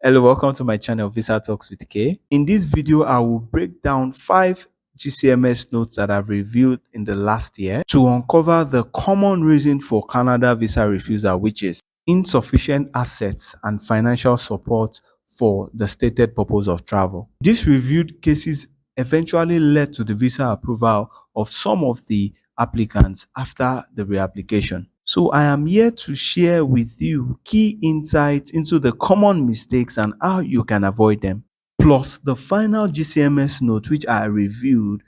Hello, welcome to my channel Visa Talks with K. In this video, I will break down 5 GCMS notes that I've reviewed in the last year to uncover the common reason for Canada visa refusal, which is insufficient assets and financial support for the stated purpose of travel. These reviewed cases eventually led to the visa approval of some of the applicants after the reapplication. So I am here to share with you key insights into the common mistakes and how you can avoid them. Plus, the final GCMS note, which I reviewed,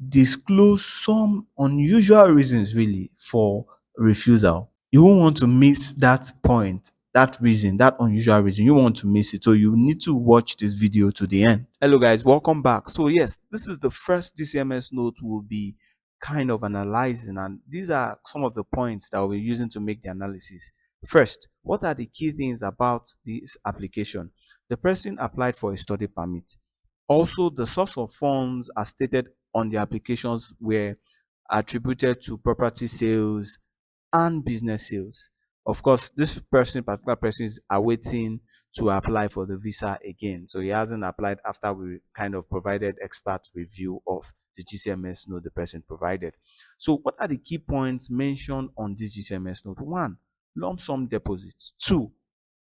disclose some unusual reasons really for refusal. You won't want to miss that point, that reason, that unusual reason. You want to miss it. So you need to watch this video to the end. Hello guys, welcome back. So yes, this is the first GCMS note we'll be kind of analyzing, and these are some of the points that we're using to make the analysis. First, what are the key things about this application? The person applied for a study permit. Also, the source of funds as stated on the applications were attributed to property sales and business sales. Of course, this particular person is awaiting to apply for the visa again. So he hasn't applied after we kind of provided expert review of the GCMS note the person provided. So what are the key points mentioned on this GCMS note? One, lump sum deposits. Two,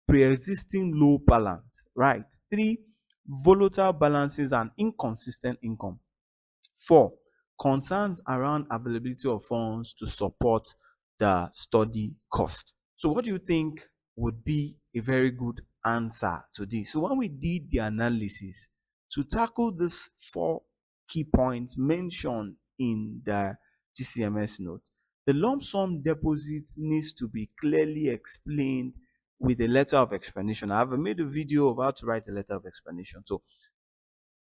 pre-existing low balance. Right. Three, volatile balances and inconsistent income. Four, concerns around availability of funds to support the study cost. So what do you think would be a very good answer to this? So when we did the analysis to tackle these 4 key points mentioned in the GCMS note, the lump sum deposit needs to be clearly explained with a letter of explanation. I have made a video of how to write a letter of explanation. So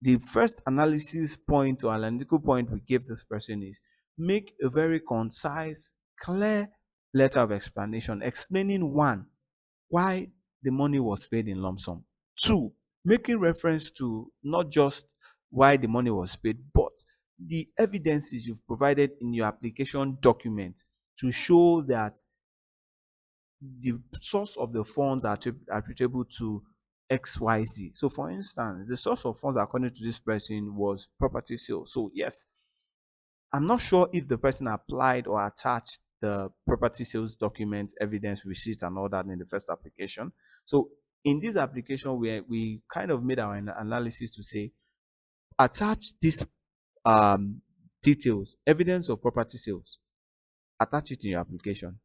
the first analysis point or analytical point we give this person is make a very concise, clear letter of explanation explaining one, why the money was paid in lump sum. Two, making reference to not just why the money was paid, but the evidences you've provided in your application document to show that the source of the funds are attributable to XYZ. So, for instance, the source of funds, according to this person, was property sale. So, yes, I'm not sure if the person applied or attached the property sales document, evidence, receipts, and all that in the first application. So, in this application, we kind of made our analysis to say attach these details, evidence of property sales, attach it in your application.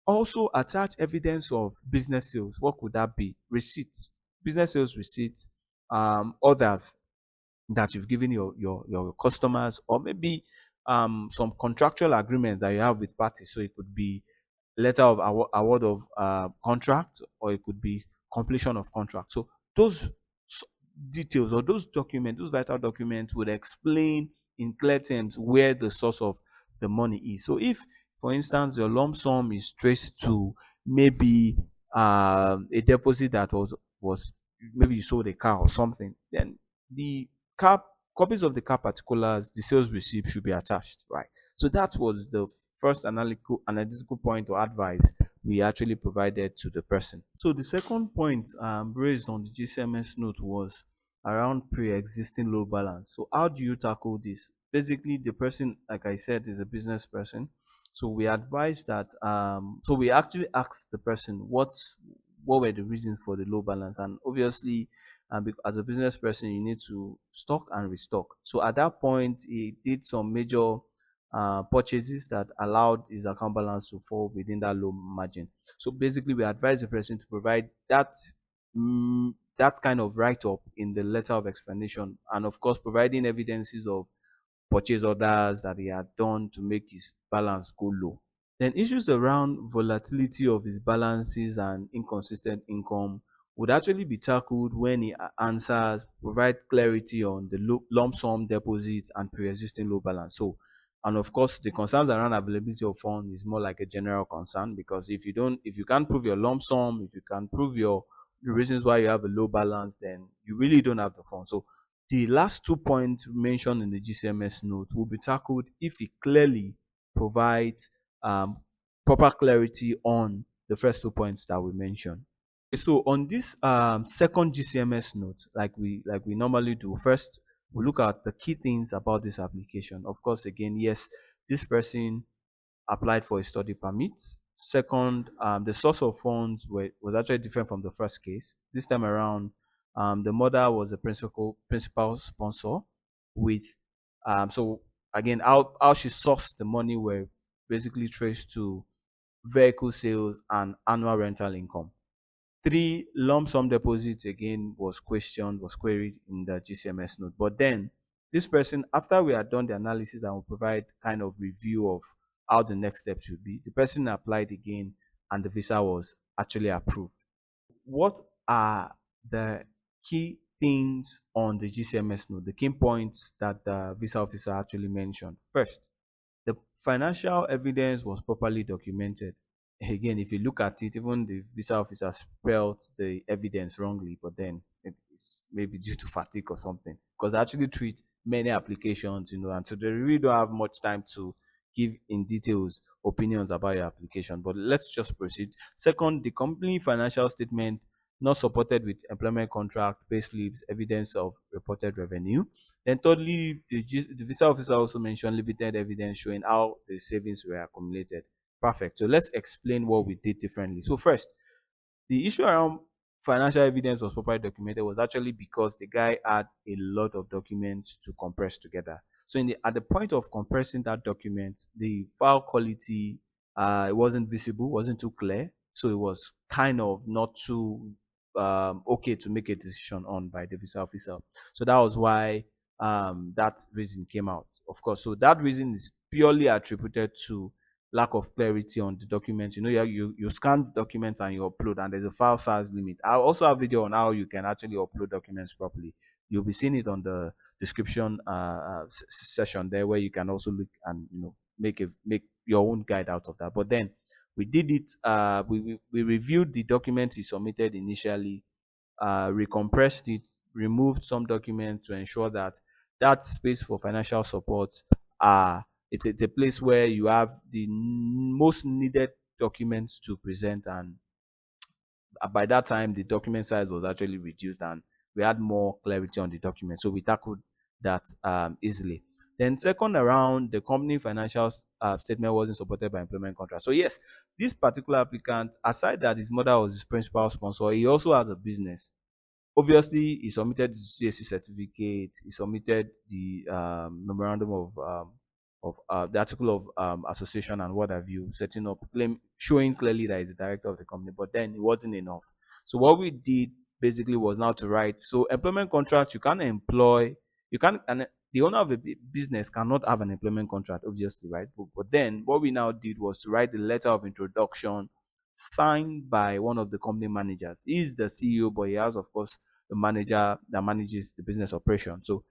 Also attach evidence of business sales. What could that be? Receipts, business sales receipts, others that you've given your customers, or maybe some contractual agreements that you have with parties. So it could be letter of award of contract, or it could be completion of contract. So those details or those documents, those vital documents would explain in clear terms where the source of the money is. So if, for instance, your lump sum is traced to maybe a deposit that was maybe you sold a car or something, then the car copies of the car particulars, the sales receipt should be attached, right? So that was the first analytical point or advice we actually provided to the person. So the second point raised on the GCMS note was around pre-existing low balance. So how do you tackle this? Basically, the person, like I said, is a business person. So we advise that. So we actually asked the person what were the reasons for the low balance, and obviously, as a business person, you need to stock and restock. So at that point, he did some major purchases that allowed his account balance to fall within that low margin. So basically, we advise the person to provide that kind of write-up in the letter of explanation, and of course, providing evidences of purchase orders that he had done to make his balance go low. Then issues around volatility of his balances and inconsistent income would actually be tackled when he answers, provide clarity on the lump sum deposits and pre-existing low balance. So, and of course, the concerns around availability of funds is more like a general concern, because if you can't prove your lump sum, if you can prove the reasons why you have a low balance, then you really don't have the funds. So the last 2 points mentioned in the GCMS note will be tackled if it clearly provides proper clarity on the first 2 points that we mentioned. So on this second GCMS note, like we normally do, first we look at the key things about this application. Of course, again, yes, this person applied for a study permit. Second, the source of funds was actually different from the first case. This time around, the mother was a principal sponsor with so again how she sourced the money were basically traced to vehicle sales and annual rental income. Three, lump sum deposits again was questioned, was queried in the GCMS note. But then this person, after we had done the analysis and will provide kind of review of how the next step should be, the person applied again and the visa was actually approved. What are the key things on the GCMS note, the key points that the visa officer actually mentioned? First, the financial evidence was properly documented. Again, if you look at it, even the visa officer spelled the evidence wrongly, but then it's maybe due to fatigue or something. Because I actually treat many applications, and so they really don't have much time to give in details opinions about your application. But let's just proceed. Second, the company financial statement not supported with employment contract, pay slips, evidence of reported revenue. Then thirdly, the visa officer also mentioned limited evidence showing how the savings were accumulated. Perfect. So let's explain what we did differently. So first, the issue around financial evidence was properly documented was actually because the guy had a lot of documents to compress together. So at the point of compressing that document, the file quality it wasn't visible, wasn't too clear. So it was kind of not too okay to make a decision on by the visa officer. So that was why that reason came out. Of course, so that reason is purely attributed to lack of clarity on the document. You scan documents and you upload, and there's a file size limit. I also have video on how you can actually upload documents properly. You'll be seeing it on the description session there, where you can also look and make your own guide out of that. But then we did it. We reviewed the document he submitted initially, recompressed it, removed some documents to ensure that that space for financial support it's a place where you have the most needed documents to present, and by that time the document size was actually reduced and we had more clarity on the document, so we tackled that easily. Then second around, the company financial statement wasn't supported by employment contract. So yes, this particular applicant, aside that his mother was his principal sponsor, he also has a business. Obviously, he submitted the CSC certificate. He submitted the memorandum of the article of association and what have you, setting up claim, showing clearly that he's the director of the company. But then it wasn't enough. So what we did basically was now to write. So employment contracts, you can't employ, you can't, and the owner of a business cannot have an employment contract, obviously, right? But then what we now did was to write the letter of introduction signed by one of the company managers. He's the CEO, but he has, of course, the manager that manages the business operation. So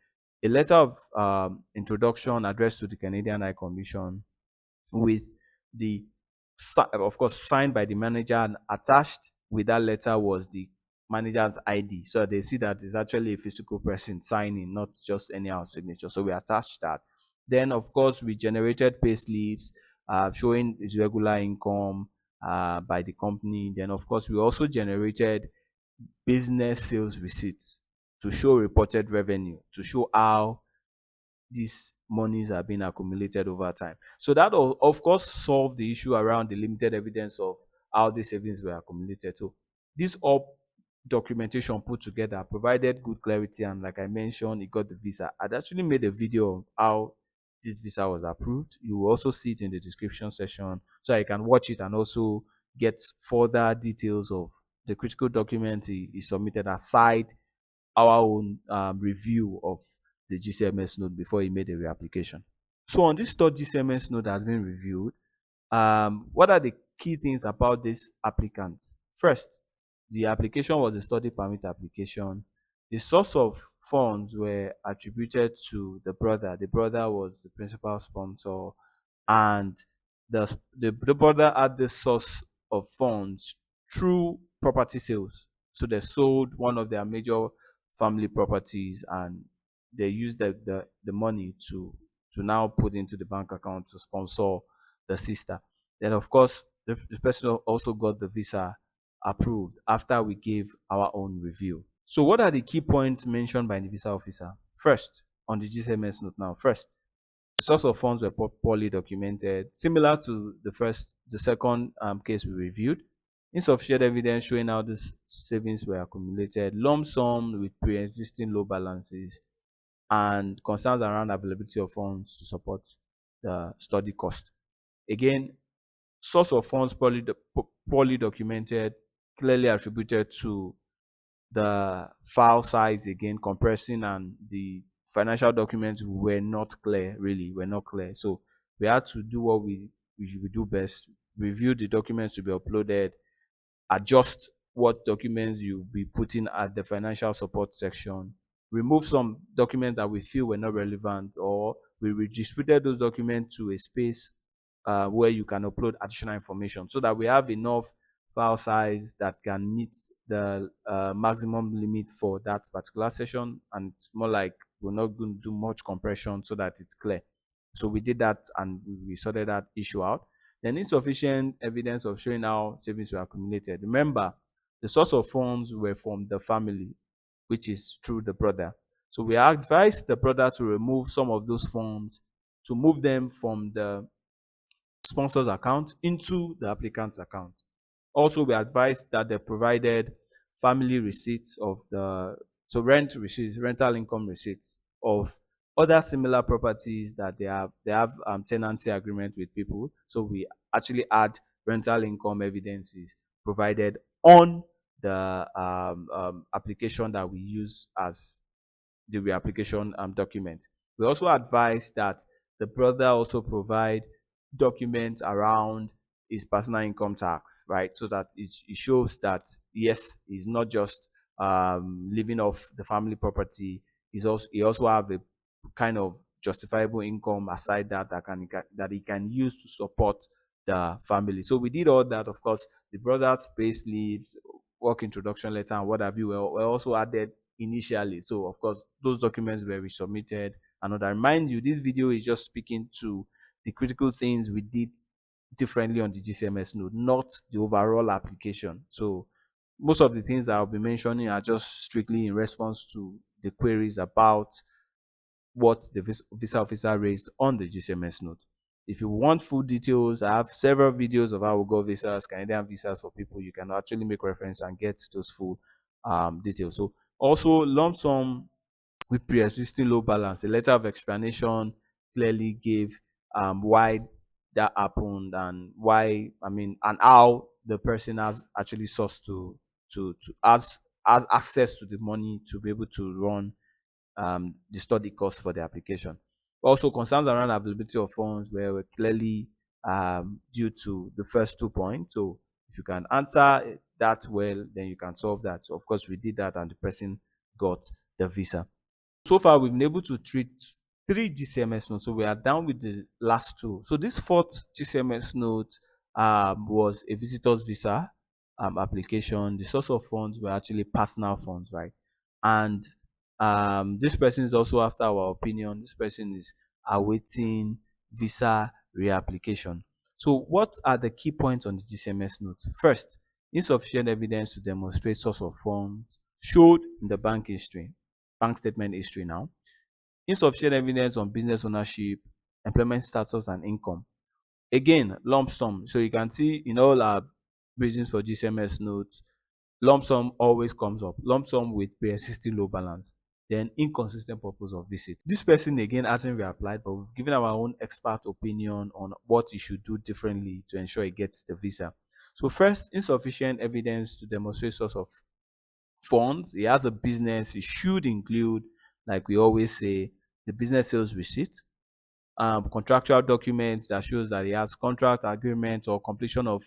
a letter of introduction addressed to the Canadian High Commission with the, of course, signed by the manager, and attached with that letter was the manager's ID. So they see that it's actually a physical person signing, not just any our signature. So we attached that. Then, of course, we generated pay slips showing his regular income by the company. Then, of course, we also generated business sales receipts to show reported revenue, to show how these monies are being accumulated over time. So that will, of course, solve the issue around the limited evidence of how these savings were accumulated. So this all documentation put together provided good clarity, and like I mentioned, it got the visa. I'd actually made a video of how this visa was approved. You will also see it in the description section, so you can watch it and also get further details of the critical document he submitted, aside our own review of the GCMS note before he made a reapplication. So on this third GCMS note that has been reviewed, what are the key things about this applicant? First, the application was a study permit application. The source of funds were attributed to the brother. The brother was the principal sponsor, and the brother had the source of funds through property sales. So they sold one of their major family properties, and they used the money to now put into the bank account to sponsor the sister. Then, of course, the person also got the visa approved after we gave our own review. So what are the key points mentioned by the visa officer? First, on the GCMS note now, first, the source of funds were poorly documented, similar to the second case we reviewed. Insufficient evidence showing how these savings were accumulated, lump sum with pre-existing low balances, and concerns around availability of funds to support the study cost. Again, source of funds poorly documented, clearly attributed to the file size, again compressing, and the financial documents were not clear, really were not clear. So we had to do what we should do best: review the documents to be uploaded, adjust what documents you'll be putting at the financial support section, remove some documents that we feel were not relevant, or we redistributed those documents to a space where you can upload additional information, so that we have enough file size that can meet the maximum limit for that particular session. And it's more like we're not going to do much compression, so that it's clear. So we did that and we sorted that issue out. Then insufficient evidence of showing how savings were accumulated. Remember, the source of funds were from the family, which is through the brother. So we advised the brother to remove some of those funds, to move them from the sponsor's account into the applicant's account. Also, we advised that they provided family receipts of the rent receipts, rental income receipts of other similar properties that they have tenancy agreement with people. So we actually add rental income evidences provided on the application that we use as the reapplication document. We also advise that the brother also provide documents around his personal income tax, right? So that it shows that yes, he's not just living off the family property. He also have a kind of justifiable income aside that he can use to support the family. So we did all that. Of course, the brother's pay slips, work introduction letter, and what have you were also added initially. So of course, those documents were resubmitted. And I remind you, this video is just speaking to the critical things we did differently on the GCMS node, not the overall application. So most of the things that I'll be mentioning are just strictly in response to the queries about what the visa officer raised on the GCMS node. If you want full details, I have several videos of how we got visas, Canadian visas for people. You can actually make reference and get those full details. So also lump sum with pre-existing low balance. A letter of explanation clearly gave why that happened, and why, and how the person has actually sourced to has access to the money to be able to run the study cost for the application. Also, concerns around availability of funds were clearly due to the first 2 points. So if you can answer that well, then you can solve that. So of course, we did that, and the person got the visa. So far, we've been able to treat 3 GCMS notes. So we are down with the last 2. So this fourth GCMS note was a visitor's visa application. The source of funds were actually personal funds, right? And this person is also, after our opinion, this person is awaiting visa reapplication. So what are the key points on the GCMS note? First, insufficient evidence to demonstrate source of funds showed in the bank statement history now. Insufficient evidence on business ownership, employment status, and income. Again, lump sum. So you can see in all our reasons for GCMS notes, lump sum always comes up. Lump sum with pre-existing low balance. Then inconsistent purpose of visit. This person again hasn't reapplied, but we've given our own expert opinion on what he should do differently to ensure he gets the visa. So first, insufficient evidence to demonstrate source of funds. He has a business. It should include, like we always say, the business sales receipt, contractual documents that shows that he has contract agreements or completion of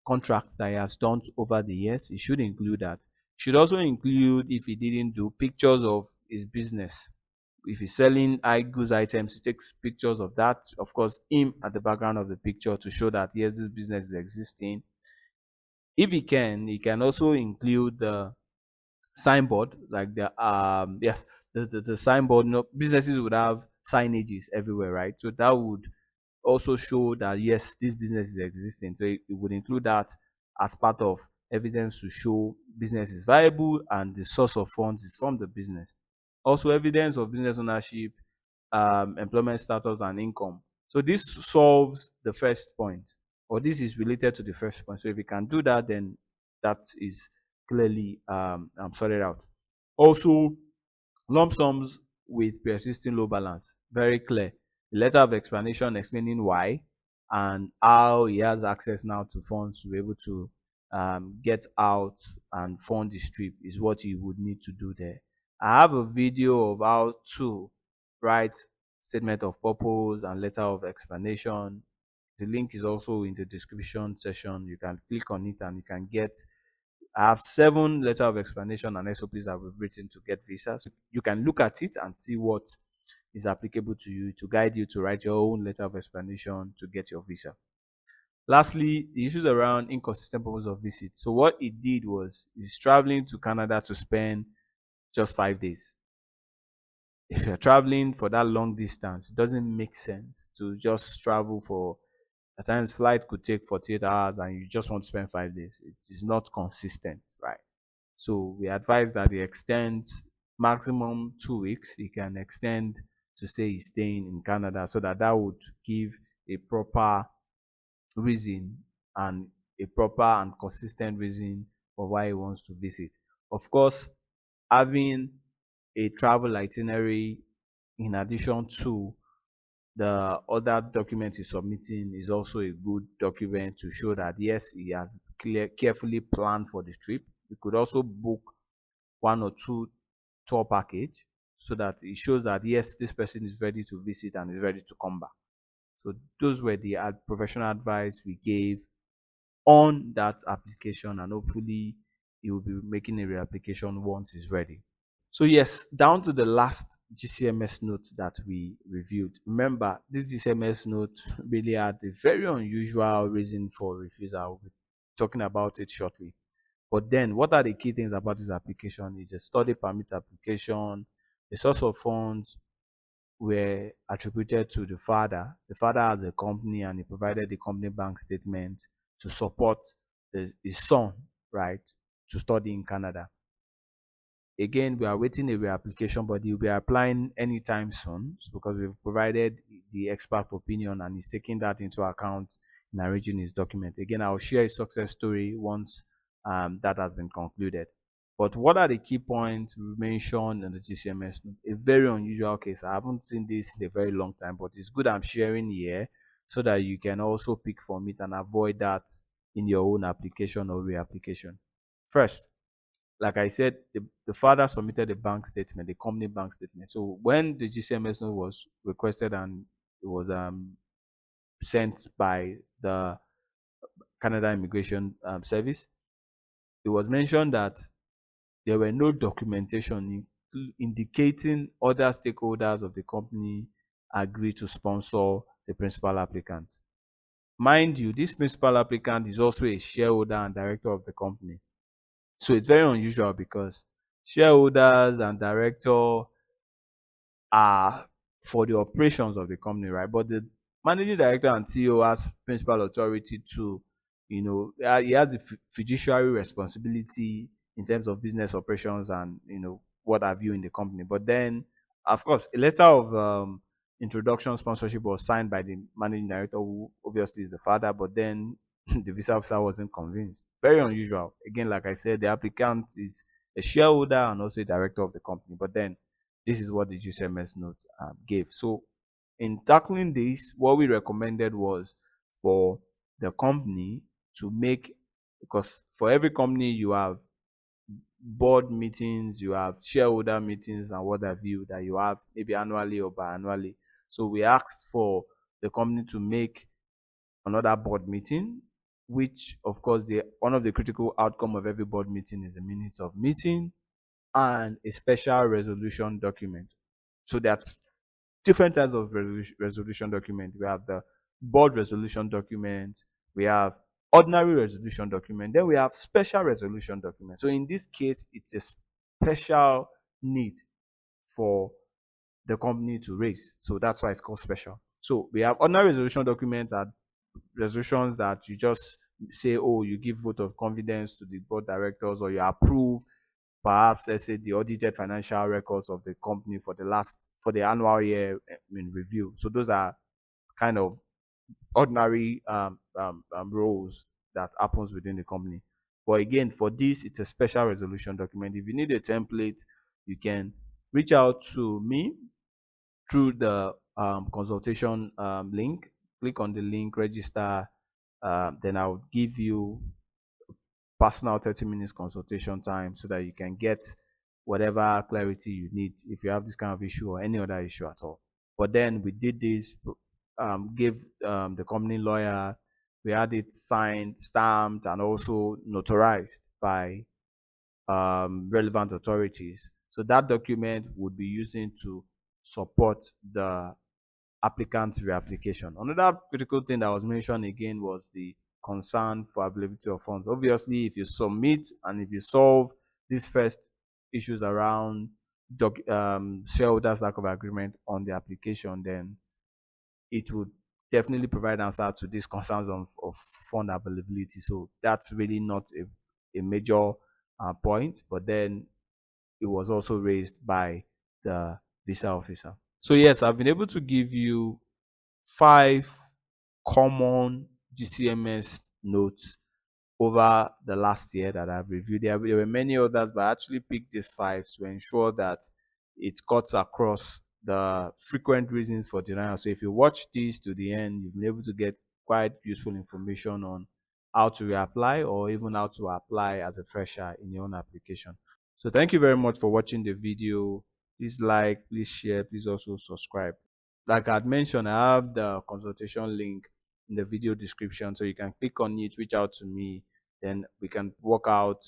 contracts that he has done over the years. It should include that. Should also include, if he didn't do, pictures of his business. If he's selling high goods items, he takes pictures of that. Of course, him at the background of the picture to show that yes, this business is existing. If he can also include the signboard, like the signboard. Businesses would have signages everywhere, right? So that would also show that yes, this business is existing. So it would include that as part of evidence to show business is viable and the source of funds is from the business. Also, evidence of business ownership, employment status, and income. So this solves the first point, or this is related to the first point. So if you can do that, then that is clearly sorted out. Also, lump sums with persisting low balance. Very clear. The letter of explanation explaining why and how he has access now to funds to be able to get out and fund the strip is what he would need to do there. I have a video of how to write statement of purpose and letter of explanation. The link is also in the description section. You can click on it and you can get. I have 7 letter of explanation and SOPs that we've written to get visas. You can look at it and see what is applicable to you to guide you to write your own letter of explanation to get your visa. Lastly, the issues around inconsistent purpose of visit. So what he did was he's traveling to Canada to spend just 5 days. If you're traveling for that long distance, it doesn't make sense to just travel for, at times flight could take 48 hours and you just want to spend 5 days. It is not consistent, right? So we advise that he extends maximum 2 weeks. He can extend to say he's staying in Canada, so that would give a proper reason and a proper and consistent reason for why he wants to visit. Of course, having a travel itinerary in addition to the other document he's submitting is also a good document to show that yes, he has carefully planned for the trip. You could also book 1 or 2 tour package so that it shows that yes, this person is ready to visit and is ready to come back. So those were the professional advice we gave on that application, and hopefully he will be making a reapplication once it's ready. So yes, down to the last GCMS note that we reviewed. Remember, this GCMS note really had a very unusual reason for refusal. We'll be talking about it shortly. But then, what are the key things about this application? Is a study permit application. The source of funds were attributed to the father. The father has a company and he provided the company bank statement to support his son, right, to study in Canada. Again, we are waiting a reapplication, but he'll be applying anytime soon because we've provided the expert opinion and he's taking that into account in arranging his document. Again, I'll share a success story once that has been concluded. But what are the key points we mentioned in the GCMS? A very unusual case. I haven't seen this in a very long time, but it's good I'm sharing here so that you can also pick from it and avoid that in your own application or reapplication. First, like I said, the father submitted a bank statement, the company bank statement. So when the GCMS note was requested and it was sent by the Canada Immigration Service, it was mentioned that there were no documentation indicating other stakeholders of the company agreed to sponsor the principal applicant. Mind you, this principal applicant is also a shareholder and director of the company. So it's very unusual because shareholders and director are for the operations of the company, right? But the managing director and CEO has principal authority to, he has the fiduciary responsibility in terms of business operations and, what have you in the company. But then, of course, a letter of introduction sponsorship was signed by the managing director, who obviously is the father, but then the visa officer wasn't convinced. Very unusual. Again, like I said, the applicant is a shareholder and also a director of the company. But then this is what the GCMS note gave. So in tackling this, what we recommended was for the company to make, because for every company you have board meetings, you have shareholder meetings and what have you that you have maybe annually or biannually. So we asked for the company to make another board meeting, which of course one of the critical outcome of every board meeting is the minutes of meeting and a special resolution document. So that's different types of resolution document. We have the board resolution document, we have ordinary resolution document, then we have special resolution document. So in this case, it's a special need for the company to raise. So that's why it's called special. So we have ordinary resolution documents, are resolutions that you just say, oh, you give vote of confidence to the board directors, or you approve perhaps, let's say, the audited financial records of the company for the annual year in review. So those are kind of ordinary roles that happens within the company. But again, for this, it's a special resolution document. If you need a template, you can reach out to me through the consultation link. Click on the link, register. Then I'll give you personal 30 minutes consultation time so that you can get whatever clarity you need if you have this kind of issue or any other issue at all. But then we did this, give the company lawyer, we had it signed, stamped, and also notarized by relevant authorities. So that document would be using to support the applicant's reapplication. Another critical thing that was mentioned again was the concern for availability of funds. Obviously, if you submit and if you solve these first issues around shareholders lack of agreement on the application, then it would definitely provide answer to these concerns of fund availability. So that's really not a major point, but then it was also raised by the visa officer. So yes, I've been able to give you 5 common GCMS notes over the last year that I've reviewed. There were many others, but I actually picked these 5 to ensure that it cuts across the frequent reasons for denial. So if you watch this to the end, you'll be able to get quite useful information on how to reapply or even how to apply as a fresher in your own application. So thank you very much for watching the video. Please like, please share, please also subscribe. Like I had mentioned, I have the consultation link in the video description, so you can click on it, reach out to me, then we can work out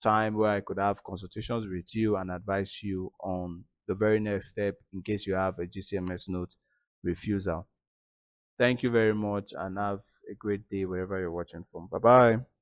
time where I could have consultations with you and advise you on the very next step in case you have a GCMS note refusal. Thank you very much and have a great day wherever you're watching from. Bye bye.